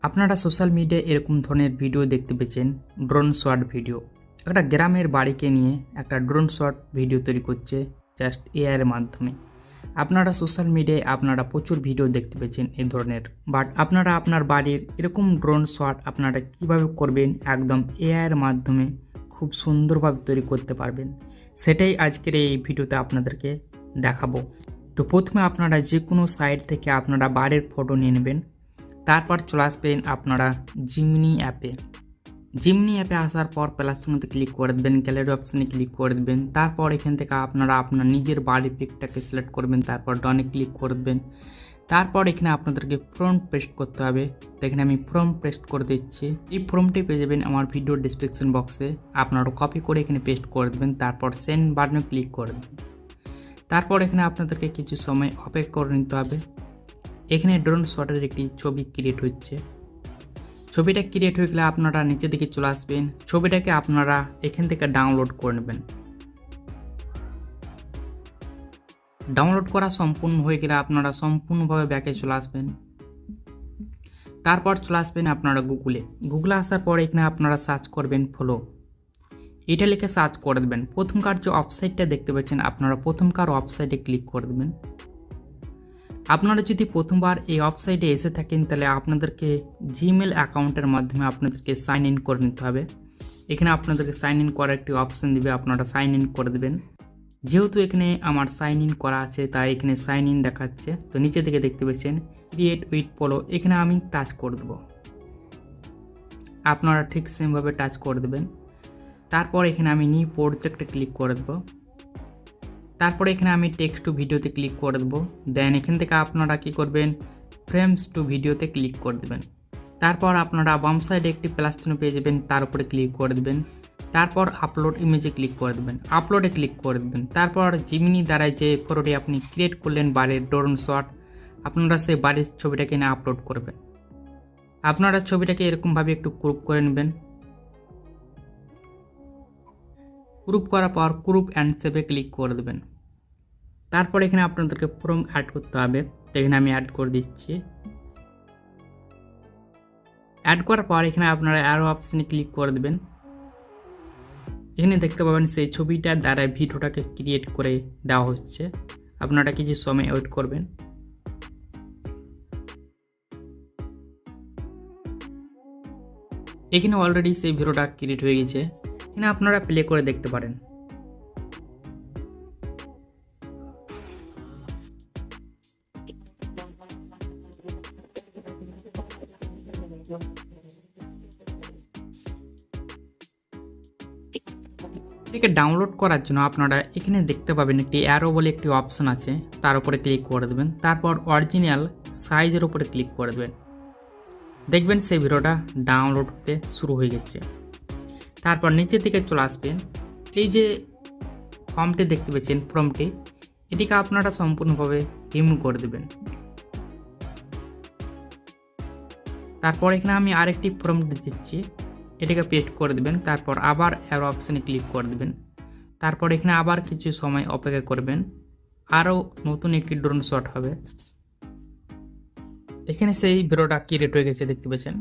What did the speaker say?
আপনারা সোশ্যাল মিডিয়ায় এরকম ধরনের ভিডিও দেখতে পেয়েছেন, ড্রোন শট ভিডিও। একটা গ্রামের বাড়িকে নিয়ে একটা ড্রোন শট ভিডিও তৈরি করছে জাস্ট এআই এর মাধ্যমে। আপনারা সোশ্যাল মিডিয়ায় প্রচুর ভিডিও দেখতে পেয়েছেন এই ধরনের, বাট আপনারা আপনার বাড়ির এরকম ড্রোন শট আপনারা কিভাবে করবেন একদম এআই এর মাধ্যমে খুব সুন্দরভাবে তৈরি করতে পারবেন, সেটাই আজকের এই ভিডিওতে আপনাদেরকে দেখাবো। তো প্রথমে আপনারা যে কোনো সাইট থেকে আপনারা বাড়ির ফটো নিয়ে নেবেন, তারপর চলে আসবেন আপনারা জিমিনি অ্যাপে আসার পর প্লাস চিহ্নতে ক্লিক করে দেবেন, গ্যালারি অপশানে ক্লিক করে দেবেন। তারপর এখান থেকে আপনারা আপনার নিজের বাড়ির পিকটাকে সিলেক্ট করবেন, তারপর ডনে ক্লিক করে দেবেন। তারপর এখানে আপনাদেরকে ফর্ম পেস্ট করতে হবে। তো এখানে আমি ফর্ম পেস্ট করে দিচ্ছি। এই ফর্মটি পেয়ে যাবেন আমার ভিডিও ডিসক্রিপশন বক্সে। আপনারা কপি করে এখানে পেস্ট করে দেবেন, তারপর সেন্ড বাটনে ক্লিক করে দেবেন। তারপর এখানে আপনাদেরকে কিছু সময় অপেক্ষা করে নিতে হবে। এখানে ড্রোন শটের একটি ছবি ক্রিয়েট হচ্ছে। ছবিটা ক্রিয়েট হয়ে গেলে আপনারা নিচে দিকে চলে আসবেন। ছবিটাকে আপনারা এখান থেকে ডাউনলোড করে নেবেন। ডাউনলোড করা সম্পূর্ণ হয়ে গেলে আপনারা সম্পূর্ণভাবে ব্যাকে চলে আসবেন। তারপর চলে আসবেন আপনারা গুগলে আসার পর এখানে আপনারা সার্চ করবেন ফলো, এটা লিখে সার্চ করে দেবেন। প্রথমকার যে ওয়েবসাইটটা দেখতে পাচ্ছেন আপনারা প্রথমকার ওয়েবসাইটে ক্লিক করে দেবেন। আপনারা যদি প্রথমবার এই ওয়েবসাইটে এসে থাকেন তাহলে আপনাদেরকে জিমেল অ্যাকাউন্টের মাধ্যমে আপনাদেরকে সাইন ইন করে নিতে হবে। এখানে আপনাদেরকে সাইন ইন করার একটি অপশান দিবে, আপনারা সাইন ইন করে দেবেন। যেহেতু এখানে আমার সাইন ইন করা আছে তাই এখানে সাইন ইন দেখাচ্ছে। তো নিচে দিকে দেখতে পাচ্ছেন ক্রিয়েট উইথ ফলো, এখানে আমি টাচ করে দেবো। আপনারা ঠিক সেমভাবে টাচ করে দেবেন। তারপর এখানে আমি নিউ প্রজেক্টে ক্লিক করে দেবো। তারপরে এখানে আমি টেক্সট টু ভিডিওতে ক্লিক করে দেবো। দেন এখান থেকে আপনারা কী করবেন, ফ্রেমস টু ভিডিওতে ক্লিক করে দেবেন। তারপর আপনারা বাম সাইডে একটি প্লাস চিহ্ন পেয়ে যাবেন, তার উপরে ক্লিক করে দেবেন। তারপর আপলোড ইমেজে ক্লিক করে দেবেন, আপলোডে ক্লিক করে দেবেন। তারপর জিমিনি দ্বারা যে ফটোটি আপনি ক্রিয়েট করলেন বাড়ির ড্রোন শট, আপনারা সেই বাড়ির ছবিটাকে নিয়ে আপলোড করবেন। আপনারা ছবিটাকে এরকমভাবে একটু ক্রপ করে নেবেন। ক্রপ করার পর ক্রপ অ্যান্ড সেভে ক্লিক করে দেবেন। তারপর এখানে আপনাদেরকে ফর্ম অ্যাড করতে হবে। তো এখানে আমি অ্যাড করে দিচ্ছি। অ্যাড করার পর এখানে আপনারা অ্যারো অপশানে ক্লিক করে দেবেন। এখানে দেখতে পাবেন সেই ছবিটার দ্বারা ভিডিওটাকে ক্রিয়েট করে দেওয়া হচ্ছে। আপনারা কিছু সময় ওয়েট করবেন। এখানে অলরেডি সেই ভিডিওটা ক্রিয়েট হয়ে গেছে। এখানে আপনারা প্লে করে দেখতে পারেন। এটাকে ডাউনলোড করার জন্য আপনারা এখানে দেখতে পাবেন একটি অ্যারো বলে একটি অপশান আছে, তার উপরে ক্লিক করে দেবেন। তারপর অরিজিনাল সাইজের উপরে ক্লিক করে দেবেন। দেখবেন সেই ভিডিওটা ডাউনলোড হতে শুরু হয়ে গেছে। তারপর নিচের দিকে চলে আসবেন। এই যে ফর্মটি দেখতে পাচ্ছেন, ফর্মটি এটিকে আপনারা সম্পূর্ণভাবে রিমুভ করে দেবেন। তারপর এখানে আমি আরেকটি ফর্ম দিচ্ছি, এটাকে পেস্ট করে দেবেন। তারপর আবার অ্যারো অপশানে ক্লিক করে দেবেন। তারপর এখানে আবার কিছু সময় অপেক্ষা করবেন, আরও নতুন একটি ড্রোন শট হবে। এখানে সেই ভিডিওটা ক্রিয়েট হয়ে গেছে দেখতে পাচ্ছেন।